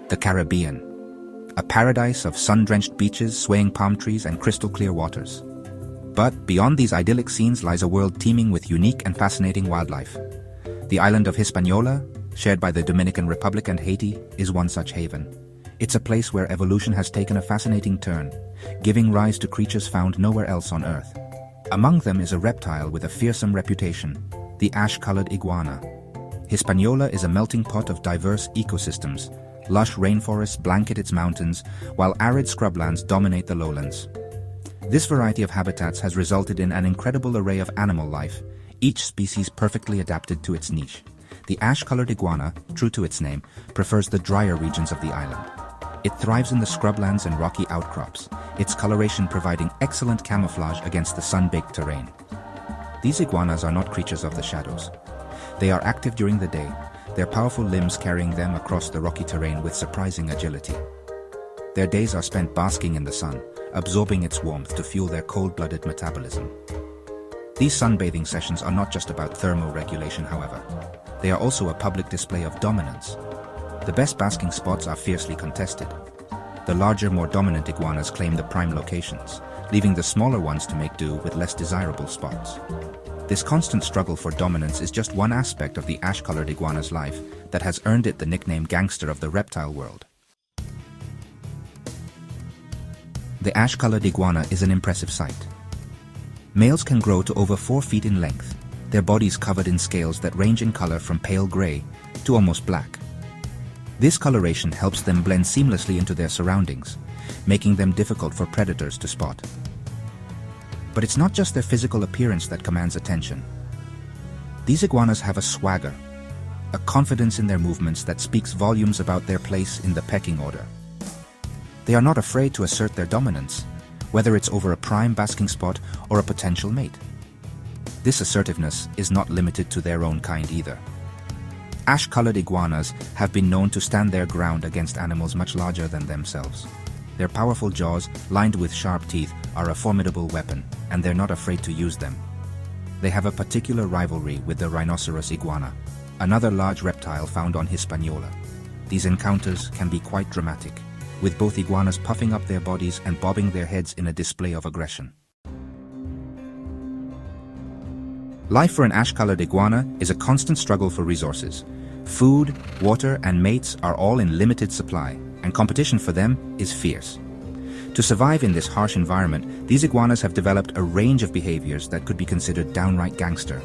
The Caribbean, a paradise of sun-drenched beaches, swaying palm trees, and crystal-clear waters. But beyond these idyllic scenes lies a world teeming with unique and fascinating wildlife. The island of Hispaniola, shared by the Dominican Republic and Haiti, is one such haven. It's a place where evolution has taken a fascinating turn, giving rise to creatures found nowhere else on Earth. Among them is a reptile with a fearsome reputation, the ash-colored iguana. Hispaniola is a melting pot of diverse ecosystems. Lush rainforests blanket its mountains, while arid scrublands dominate the lowlands. This variety of habitats has resulted in an incredible array of animal life, each species perfectly adapted to its niche. The ash-colored iguana, true to its name, prefers the drier regions of the island. It thrives in the scrublands and rocky outcrops, its coloration providing excellent camouflage against the sun-baked terrain. These iguanas are not creatures of the shadows. They are active during the day, their powerful limbs carrying them across the rocky terrain with surprising agility. Their days are spent basking in the sun, absorbing its warmth to fuel their cold-blooded metabolism. These sunbathing sessions are not just about thermoregulation, however. They are also a public display of dominance. The best basking spots are fiercely contested. The larger, more dominant iguanas claim the prime locations, leaving the smaller ones to make do with less desirable spots. This constant struggle for dominance is just one aspect of the ash-colored iguana's life that has earned it the nickname Gangster of the reptile world. The ash-colored iguana is an impressive sight. Males can grow to over 4 feet in length, their bodies covered in scales that range in color from pale gray to almost black. This coloration helps them blend seamlessly into their surroundings, making them difficult for predators to spot. But it's not just their physical appearance that commands attention. These iguanas have a swagger, a confidence in their movements that speaks volumes about their place in the pecking order. They are not afraid to assert their dominance, whether it's over a prime basking spot or a potential mate. This assertiveness is not limited to their own kind either. Ash-colored iguanas have been known to stand their ground against animals much larger than themselves. Their powerful jaws, lined with sharp teeth, are a formidable weapon, and they're not afraid to use them. They have a particular rivalry with the rhinoceros iguana, another large reptile found on Hispaniola. These encounters can be quite dramatic, with both iguanas puffing up their bodies and bobbing their heads in a display of aggression. Life for an ash-colored iguana is a constant struggle for resources. Food, water, and mates are all in limited supply, and competition for them is fierce. To survive in this harsh environment, these iguanas have developed a range of behaviors that could be considered downright gangster.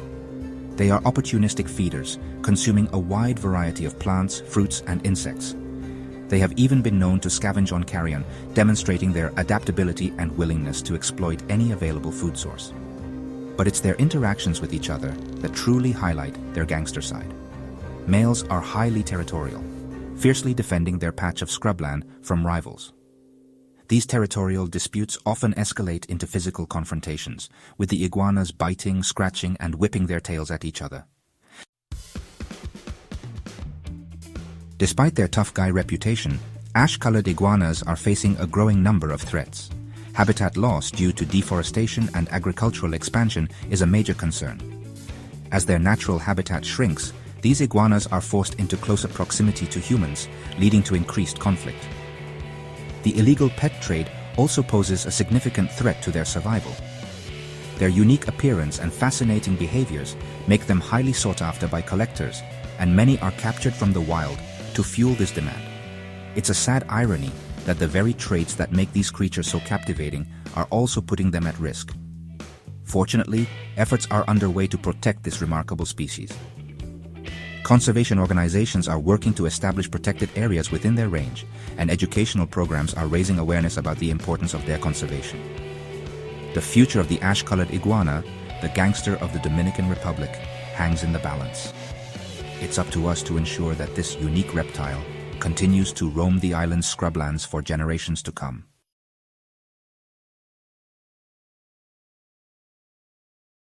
They are opportunistic feeders, consuming a wide variety of plants, fruits, and insects. They have even been known to scavenge on carrion, demonstrating their adaptability and willingness to exploit any available food source. But it's their interactions with each other that truly highlight their gangster side. Males are highly territorial, fiercely defending their patch of scrubland from rivals. These territorial disputes often escalate into physical confrontations, with the iguanas biting, scratching, and whipping their tails at each other. Despite their tough guy reputation, ash-colored iguanas are facing a growing number of threats. Habitat loss due to deforestation and agricultural expansion is a major concern. As their natural habitat shrinks, these iguanas are forced into closer proximity to humans, leading to increased conflict. The illegal pet trade also poses a significant threat to their survival. Their unique appearance and fascinating behaviors make them highly sought after by collectors, and many are captured from the wild to fuel this demand. It's a sad irony that the very traits that make these creatures so captivating are also putting them at risk. Fortunately, efforts are underway to protect this remarkable species. Conservation organizations are working to establish protected areas within their range, and educational programs are raising awareness about the importance of their conservation. The future of the ash-colored iguana, the gangster of the Dominican Republic, hangs in the balance. It's up to us to ensure that this unique reptile continues to roam the island's scrublands for generations to come.